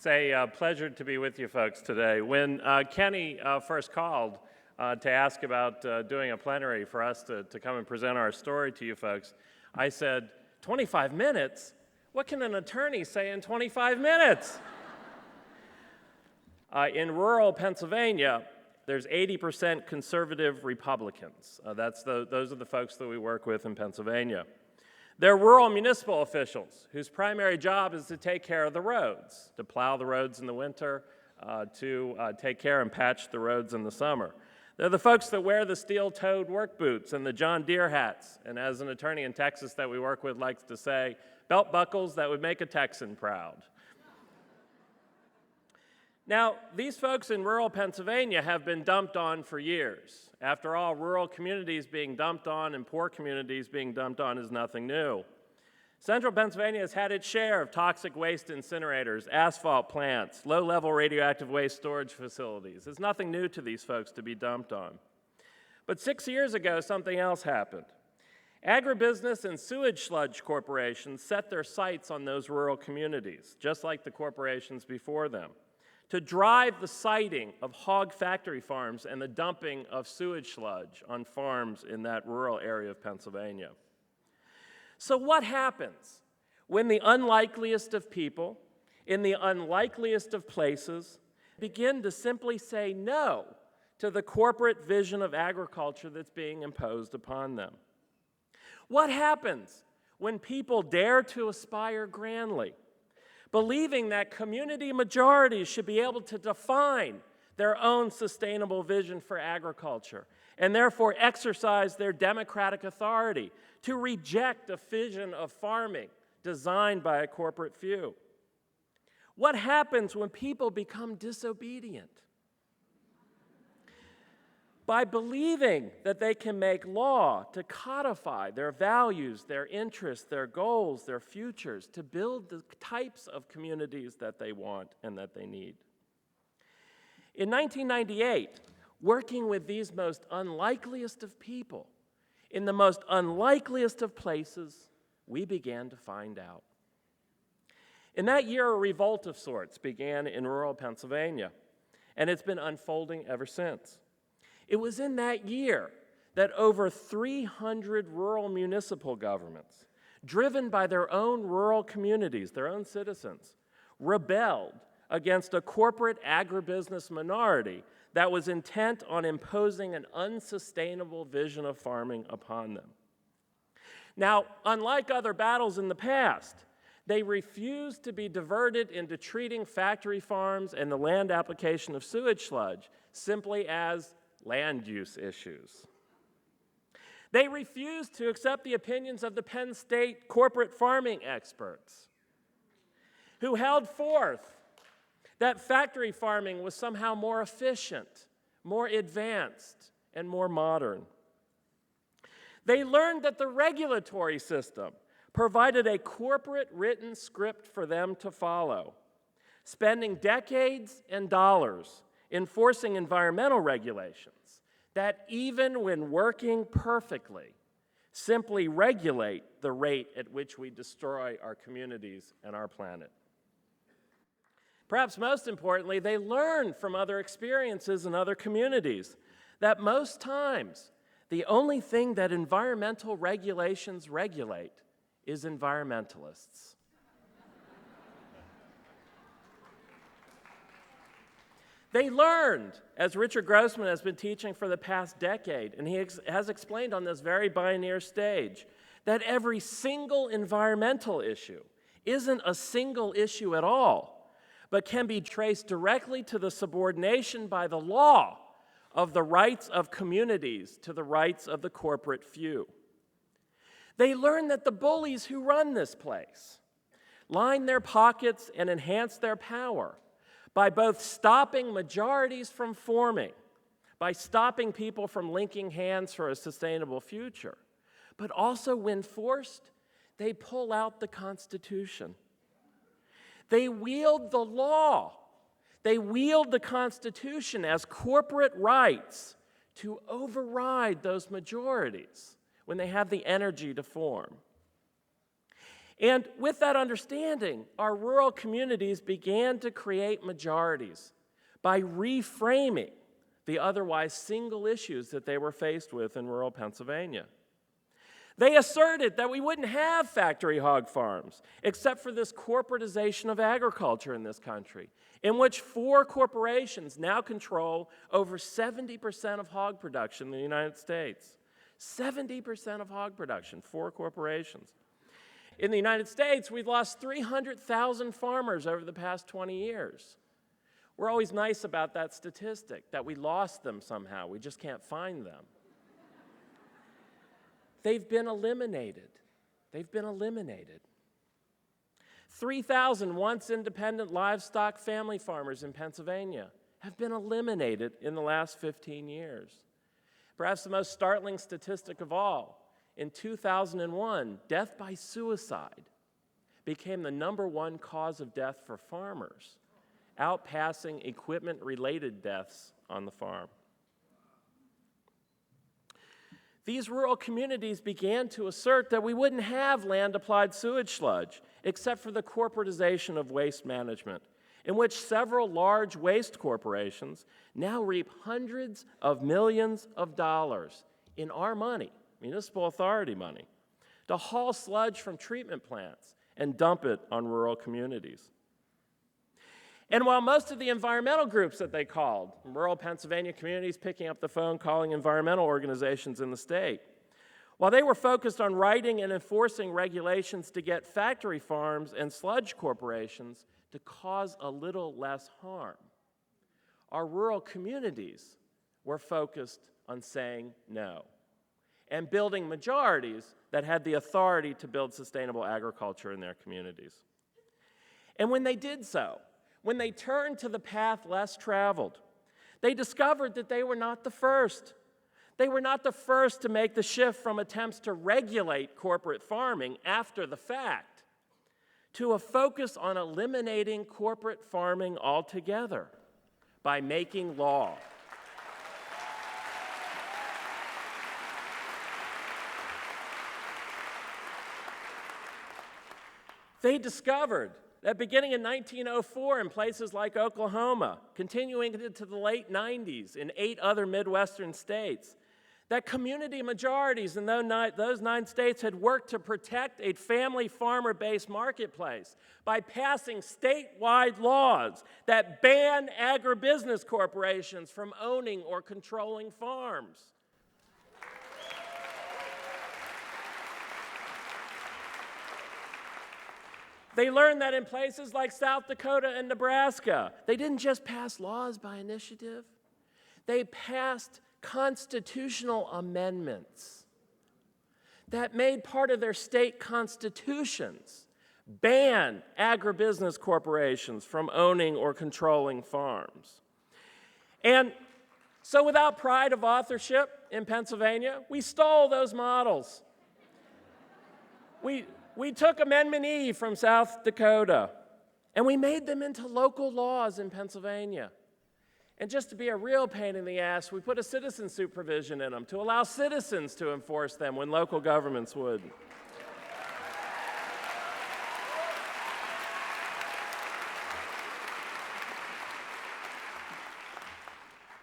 a pleasure to be with you folks today. When Kenny first called to ask about doing a plenary for us to come and present our story to you folks, I said, 25 minutes? What can an attorney say in 25 minutes? In rural Pennsylvania, there's 80% conservative Republicans. Those are the folks that we work with in Pennsylvania. They're rural municipal officials whose primary job is to take care of the roads, to plow the roads in the winter, to take care and patch the roads in the summer. They're the folks that wear the steel-toed work boots and the John Deere hats, and as an attorney in Texas that we work with likes to say, belt buckles that would make a Texan proud. Now, these folks in rural Pennsylvania have been dumped on for years. After all, rural communities being dumped on and poor communities being dumped on is nothing new. Central Pennsylvania has had its share of toxic waste incinerators, asphalt plants, low-level radioactive waste storage facilities. It's nothing new to these folks to be dumped on. But 6 years ago, something else happened. Agribusiness and sewage sludge corporations set their sights on those rural communities, just like the corporations before them, to drive the siting of hog factory farms and the dumping of sewage sludge on farms in that rural area of Pennsylvania. So what happens when the unlikeliest of people, in the unlikeliest of places, begin to simply say no to the corporate vision of agriculture that's being imposed upon them? What happens when people dare to aspire grandly, believing that community majorities should be able to define their own sustainable vision for agriculture and therefore exercise their democratic authority to reject a vision of farming designed by a corporate few? What happens when people become disobedient? By believing that they can make law to codify their values, their interests, their goals, their futures, to build the types of communities that they want and that they need. In 1998, working with these most unlikeliest of people, in the most unlikeliest of places, we began to find out. In that year, a revolt of sorts began in rural Pennsylvania, and it's been unfolding ever since. It was in that year that over 300 rural municipal governments, driven by their own rural communities, their own citizens, rebelled against a corporate agribusiness minority that was intent on imposing an unsustainable vision of farming upon them. Now, unlike other battles in the past, they refused to be diverted into treating factory farms and the land application of sewage sludge simply as land use issues. They refused to accept the opinions of the Penn State corporate farming experts, who held forth that factory farming was somehow more efficient, more advanced, and more modern. They learned that the regulatory system provided a corporate written script for them to follow, spending decades and dollars enforcing environmental regulations that, even when working perfectly, simply regulate the rate at which we destroy our communities and our planet. Perhaps most importantly, they learn from other experiences in other communities that most times the only thing that environmental regulations regulate is environmentalists. They learned, as Richard Grossman has been teaching for the past decade, and he has explained on this very Bioneer stage, that every single environmental issue isn't a single issue at all, but can be traced directly to the subordination by the law of the rights of communities to the rights of the corporate few. They learned that the bullies who run this place line their pockets and enhance their power by both stopping majorities from forming, by stopping people from linking hands for a sustainable future, but also, when forced, they pull out the Constitution. They wield the law. They wield the Constitution as corporate rights to override those majorities when they have the energy to form. And with that understanding, our rural communities began to create majorities by reframing the otherwise single issues that they were faced with in rural Pennsylvania. They asserted that we wouldn't have factory hog farms except for this corporatization of agriculture in this country, in which 4 corporations now control over 70% of hog production in the United States. 70% of hog production, 4 corporations. In the United States, we've lost 300,000 farmers over the past 20 years. We're always nice about that statistic, that we lost them somehow. We just can't find them. They've been eliminated. They've been eliminated. 3,000 once independent livestock family farmers in Pennsylvania have been eliminated in the last 15 years. Perhaps the most startling statistic of all, in 2001, death by suicide became the #1 cause of death for farmers, outpassing equipment-related deaths on the farm. These rural communities began to assert that we wouldn't have land-applied sewage sludge except for the corporatization of waste management, in which several large waste corporations now reap hundreds of millions of dollars in our money, municipal authority money, to haul sludge from treatment plants and dump it on rural communities. And while most of the environmental groups that they called, rural Pennsylvania communities picking up the phone calling environmental organizations in the state, while they were focused on writing and enforcing regulations to get factory farms and sludge corporations to cause a little less harm, our rural communities were focused on saying no and building majorities that had the authority to build sustainable agriculture in their communities. And when they did so, when they turned to the path less traveled, they discovered that they were not the first. They were not the first to make the shift from attempts to regulate corporate farming after the fact to a focus on eliminating corporate farming altogether by making law. They discovered that beginning in 1904 in places like Oklahoma, continuing into the late 90s in 8 other Midwestern states, that community majorities in those 9 states had worked to protect a family farmer-based marketplace by passing statewide laws that ban agribusiness corporations from owning or controlling farms. They learned that in places like South Dakota and Nebraska, they didn't just pass laws by initiative. They passed constitutional amendments that made part of their state constitutions ban agribusiness corporations from owning or controlling farms. And so without pride of authorship in Pennsylvania, we stole those models. We took Amendment E from South Dakota, and we made them into local laws in Pennsylvania. And just to be a real pain in the ass, we put a citizen suit provision in them to allow citizens to enforce them when local governments wouldn't.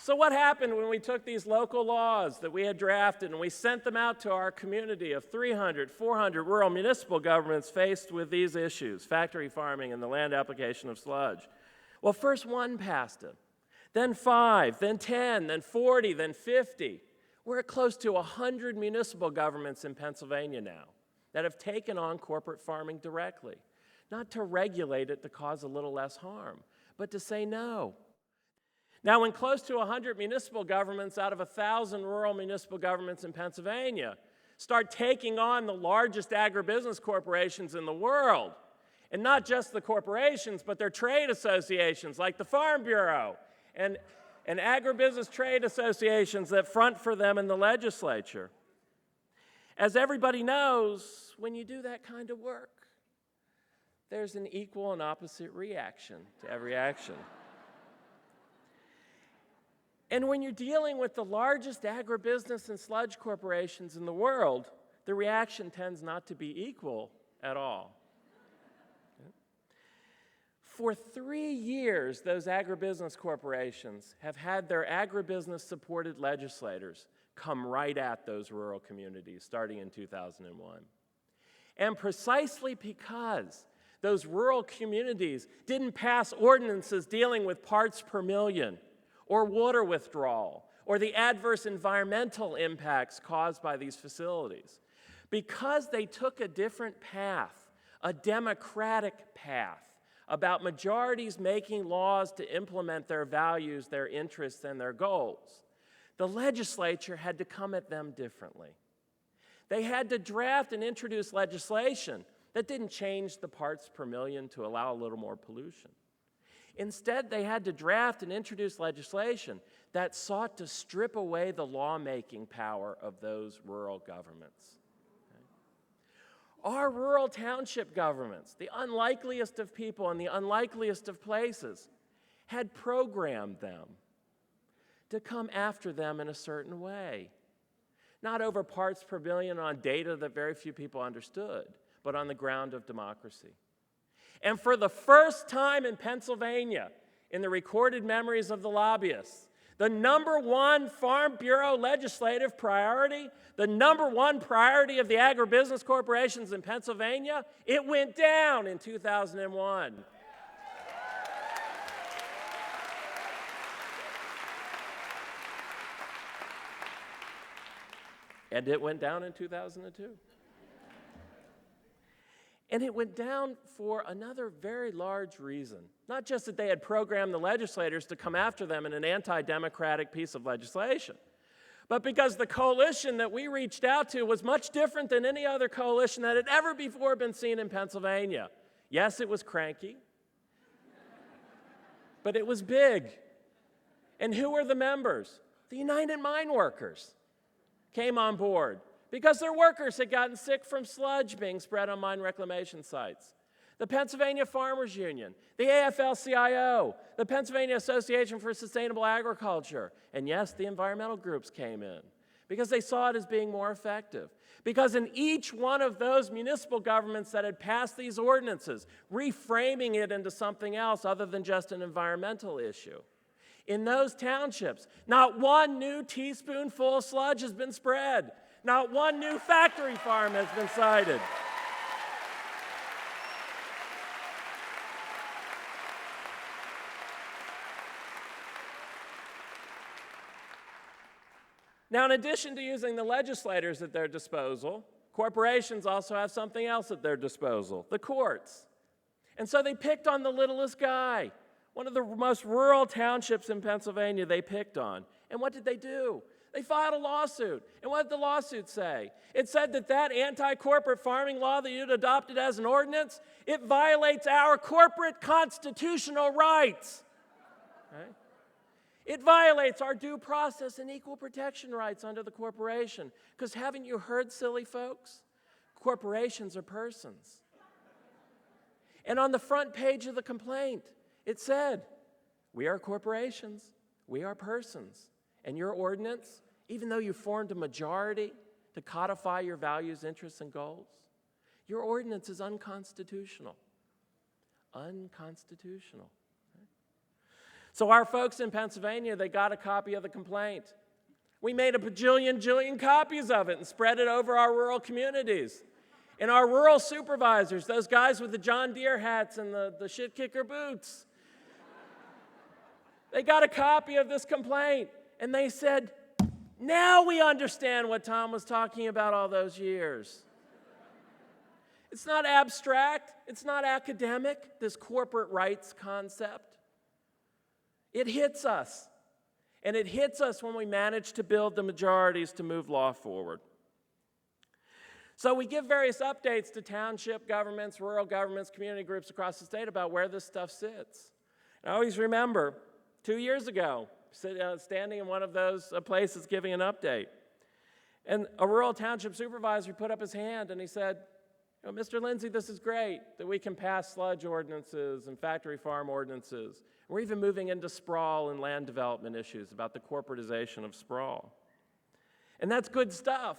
So what happened when we took these local laws that we had drafted and we sent them out to our community of 300, 400 rural municipal governments faced with these issues, factory farming and the land application of sludge? Well, first 1 passed it, then 5, then 10, then 40, then 50. We're at close to 100 municipal governments in Pennsylvania now that have taken on corporate farming directly, not to regulate it to cause a little less harm, but to say no. Now, when close to 100 municipal governments out of 1,000 rural municipal governments in Pennsylvania start taking on the largest agribusiness corporations in the world, and not just the corporations, but their trade associations like the Farm Bureau and agribusiness trade associations that front for them in the legislature. As everybody knows, when you do that kind of work, there's an equal and opposite reaction to every action. And when you're dealing with the largest agribusiness and sludge corporations in the world, the reaction tends not to be equal at all. for 3 years, those agribusiness corporations have had their agribusiness-supported legislators come right at those rural communities, starting in 2001. And precisely because those rural communities didn't pass ordinances dealing with parts per million, or water withdrawal, or the adverse environmental impacts caused by these facilities, because they took a different path, a democratic path, about majorities making laws to implement their values, their interests, and their goals, the legislature had to come at them differently. They had to draft and introduce legislation that didn't change the parts per million to allow a little more pollution. Instead, they had to draft and introduce legislation that sought to strip away the lawmaking power of those rural governments. Our rural township governments, the unlikeliest of people in the unlikeliest of places, had programmed them to come after them in a certain way. Not over parts per billion on data that very few people understood, but on the ground of democracy. And for the first time in Pennsylvania, in the recorded memories of the lobbyists, the #1 Farm Bureau legislative priority, the #1 priority of the agribusiness corporations in Pennsylvania, it went down in 2001. And it went down in 2002. And it went down for another very large reason. Not just that they had programmed the legislators to come after them in an anti-democratic piece of legislation, but because the coalition that we reached out to was much different than any other coalition that had ever before been seen in Pennsylvania. Yes, it was cranky, but it was big. And who were the members? The United Mine Workers came on board because their workers had gotten sick from sludge being spread on mine reclamation sites. The Pennsylvania Farmers Union, the AFL-CIO, the Pennsylvania Association for Sustainable Agriculture, and yes, the environmental groups came in because they saw it as being more effective. Because in each one of those municipal governments that had passed these ordinances, reframing it into something else other than just an environmental issue, in those townships, not one new teaspoonful of sludge has been spread. Not one new factory farm has been cited. Now, in addition to using the legislators at their disposal, corporations also have something else at their disposal, the courts. And so they picked on the littlest guy, one of the most rural townships in Pennsylvania they picked on. And what did they do? They filed a lawsuit. And what did the lawsuit say? It said that that anti-corporate farming law that you'd adopted as an ordinance, it violates our corporate constitutional rights. Right? It violates our due process and equal protection rights under the corporation. Because haven't you heard, silly folks? Corporations are persons. And on the front page of the complaint, it said, we are corporations, we are persons. And your ordinance, even though you formed a majority to codify your values, interests, and goals, your ordinance is unconstitutional. Unconstitutional. So our folks in Pennsylvania, they got a copy of the complaint. We made a bajillion copies of it and spread it over our rural communities. And our rural supervisors, those guys with the John Deere hats and the shit kicker boots, they got a copy of this complaint. And they said, now we understand what Tom was talking about all those years. It's not abstract. It's not academic, this corporate rights concept. It hits us. And it hits us when we manage to build the majorities to move law forward. So we give various updates to township governments, rural governments, community groups across the state about where this stuff sits. And I always remember 2 years ago, standing in one of those places giving an update. And a rural township supervisor put up his hand and he said, Mr. Linzey, this is great that we can pass sludge ordinances and factory farm ordinances. We're even moving into sprawl and land development issues about the corporatization of sprawl. And that's good stuff.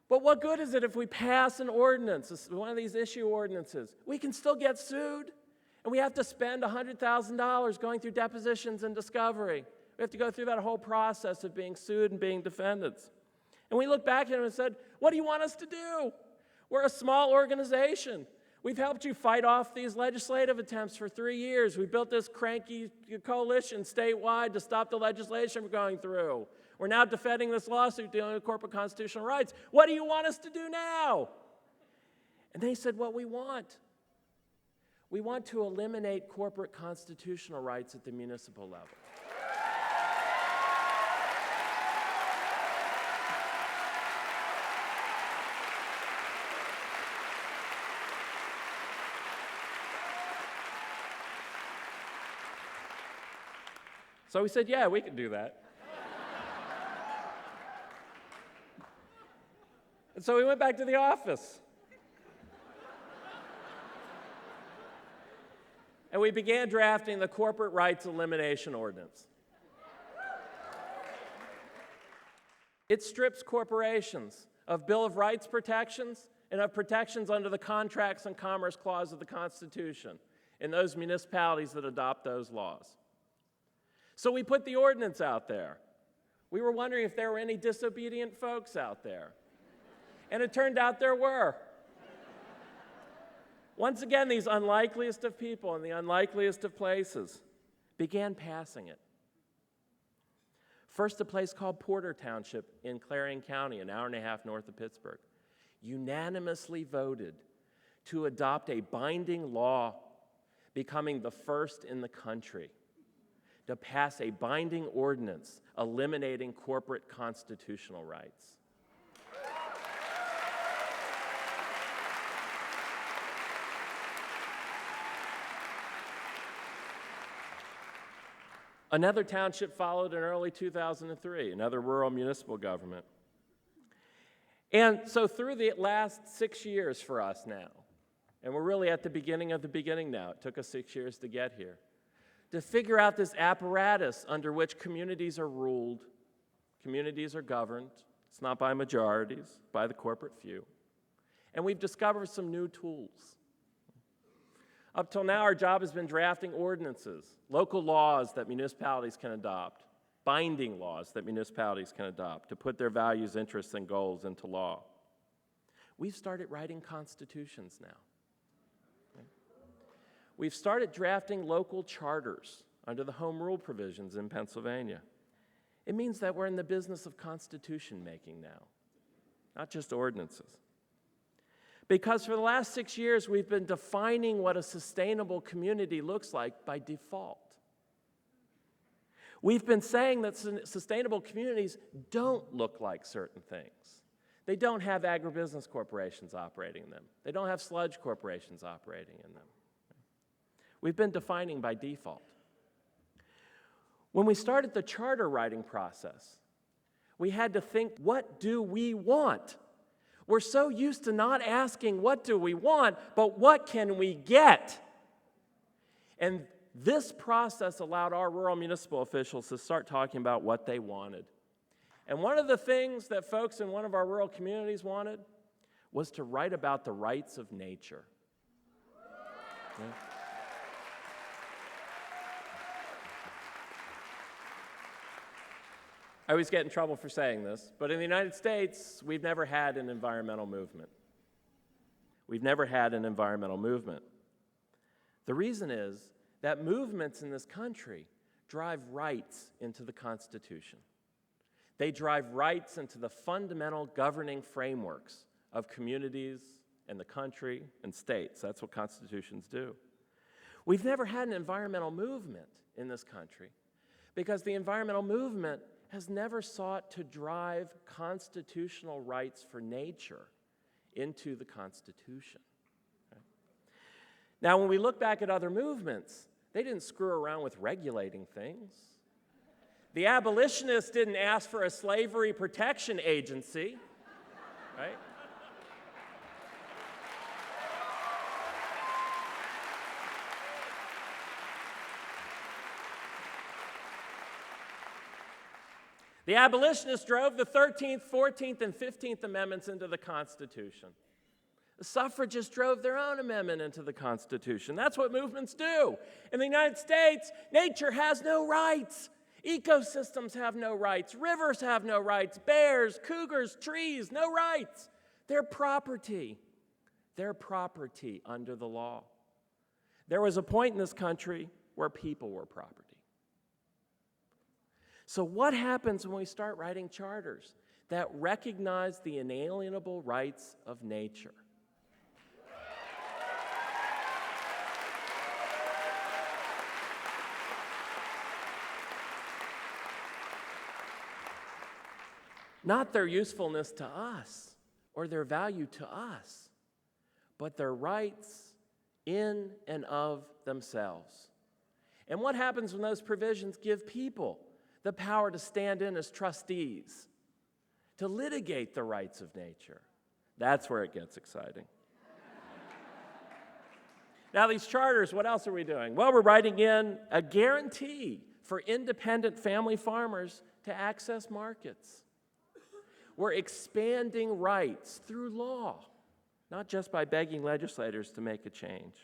But what good is it if we pass an ordinance, one of these issue ordinances? We can still get sued. And we have to spend $100,000 going through depositions and discovery. We have to go through that whole process of being sued and being defendants. And we looked back at him and said, what do you want us to do? We're a small organization. We've helped you fight off these legislative attempts for 3 years. We built this cranky coalition statewide to stop the legislation from going through. We're now defending this lawsuit dealing with corporate constitutional rights. What do you want us to do now? And they said, what we want. We want to eliminate corporate constitutional rights at the municipal level. So we said, yeah, we can do that. And so we went back to the office. And we began drafting the Corporate Rights Elimination Ordinance. It strips corporations of Bill of Rights protections and of protections under the Contracts and Commerce Clause of the Constitution in those municipalities that adopt those laws. So we put the ordinance out there. We were wondering if there were any disobedient folks out there. And it turned out there were. Once again, these unlikeliest of people in the unlikeliest of places began passing it. First, a place called Porter Township in Clarion County, an hour and a half north of Pittsburgh, unanimously voted to adopt a binding law, becoming the first in the country to pass a binding ordinance eliminating corporate constitutional rights. Another township followed in early 2003, another rural municipal government. And so through the last 6 years for us now, and we're really at the beginning of the beginning now, it took us 6 years to get here, to figure out this apparatus under which communities are ruled, communities are governed. It's not by majorities, by the corporate few. And we've discovered some new tools. Up till now, our job has been drafting ordinances, local laws that municipalities can adopt, binding laws that municipalities can adopt to put their values, interests, and goals into law. We've started writing constitutions now. We've started drafting local charters under the home rule provisions in Pennsylvania. It means that we're in the business of constitution making now, not just ordinances. Because for the last 6 years, we've been defining what a sustainable community looks like by default. We've been saying that sustainable communities don't look like certain things. They don't have agribusiness corporations operating in them. They don't have sludge corporations operating in them. We've been defining by default. When we started the charter writing process, we had to think, what do we want? We're so used to not asking what do we want, but what can we get? And this process allowed our rural municipal officials to start talking about what they wanted. And one of the things that folks in one of our rural communities wanted was to write about the rights of nature. Yeah. I always get in trouble for saying this, but in the United States, we've never had an environmental movement. We've never had an environmental movement. The reason is that movements in this country drive rights into the Constitution. They drive rights into the fundamental governing frameworks of communities and the country and states. That's what constitutions do. We've never had an environmental movement in this country because the environmental movement has never sought to drive constitutional rights for nature into the Constitution. Okay? Now, when we look back at other movements, they didn't screw around with regulating things. The abolitionists didn't ask for a slavery protection agency, right? The abolitionists drove the 13th, 14th, and 15th Amendments into the Constitution. The suffragists drove their own amendment into the Constitution. That's what movements do. In the United States, nature has no rights. Ecosystems have no rights. Rivers have no rights. Bears, cougars, trees, no rights. They're property. They're property under the law. There was a point in this country where people were property. So what happens when we start writing charters that recognize the inalienable rights of nature? Not their usefulness to us or their value to us, but their rights in and of themselves. And what happens when those provisions give people the power to stand in as trustees, to litigate the rights of nature? That's where it gets exciting. Now, these charters, what else are we doing? Well, we're writing in a guarantee for independent family farmers to access markets. We're expanding rights through law, not just by begging legislators to make a change.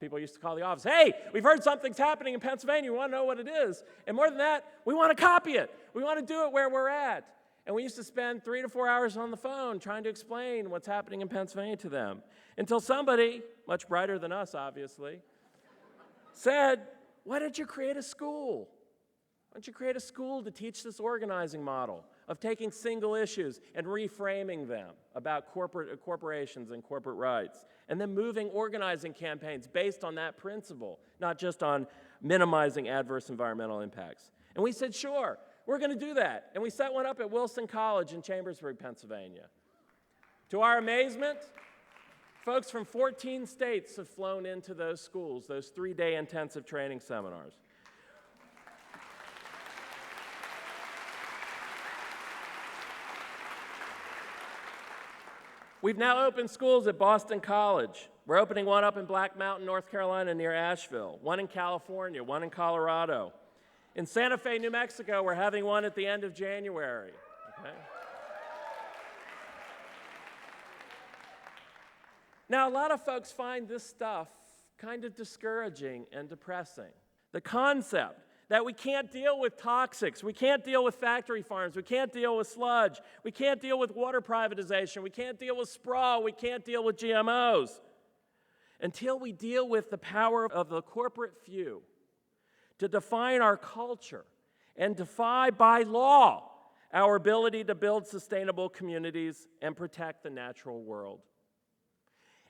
People used to call the office, hey, we've heard something's happening in Pennsylvania, we want to know what it is. And more than that, we want to copy it. We want to do it where we're at. And we used to spend 3 to 4 hours on the phone trying to explain what's happening in Pennsylvania to them, until somebody, much brighter than us obviously, said, why don't you create a school? Why don't you create a school to teach this organizing model of taking single issues and reframing them about corporations and corporate rights, and then moving organizing campaigns based on that principle, not just on minimizing adverse environmental impacts. And we said, sure, we're going to do that. And we set one up at Wilson College in Chambersburg, Pennsylvania. To our amazement, folks from 14 states have flown into those schools, those 3-day intensive training seminars. We've now opened schools at Boston College. We're opening one up in Black Mountain, North Carolina, near Asheville, one in California, one in Colorado. In Santa Fe, New Mexico, we're having one at the end of January. Okay? Now, a lot of folks find this stuff kind of discouraging and depressing. The concept that we can't deal with toxics, we can't deal with factory farms, we can't deal with sludge, we can't deal with water privatization, we can't deal with sprawl, we can't deal with GMOs. Until we deal with the power of the corporate few to define our culture and defy by law our ability to build sustainable communities and protect the natural world.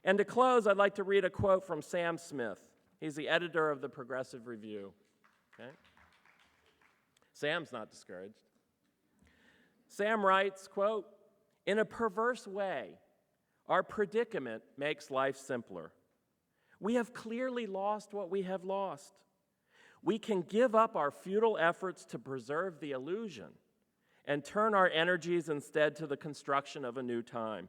And to close, I'd like to read a quote from Sam Smith. He's the editor of the Progressive Review. Okay? Sam's not discouraged. Sam writes, quote, in a perverse way, our predicament makes life simpler. We have clearly lost what we have lost. We can give up our futile efforts to preserve the illusion and turn our energies instead to the construction of a new time.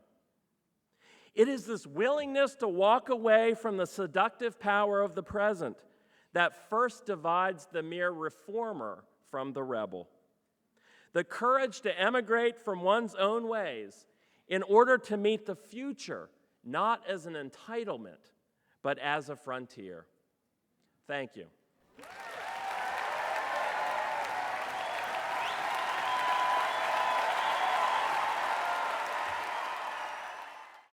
It is this willingness to walk away from the seductive power of the present that first divides the mere reformer from the rebel. The courage to emigrate from one's own ways in order to meet the future, not as an entitlement, but as a frontier. Thank you.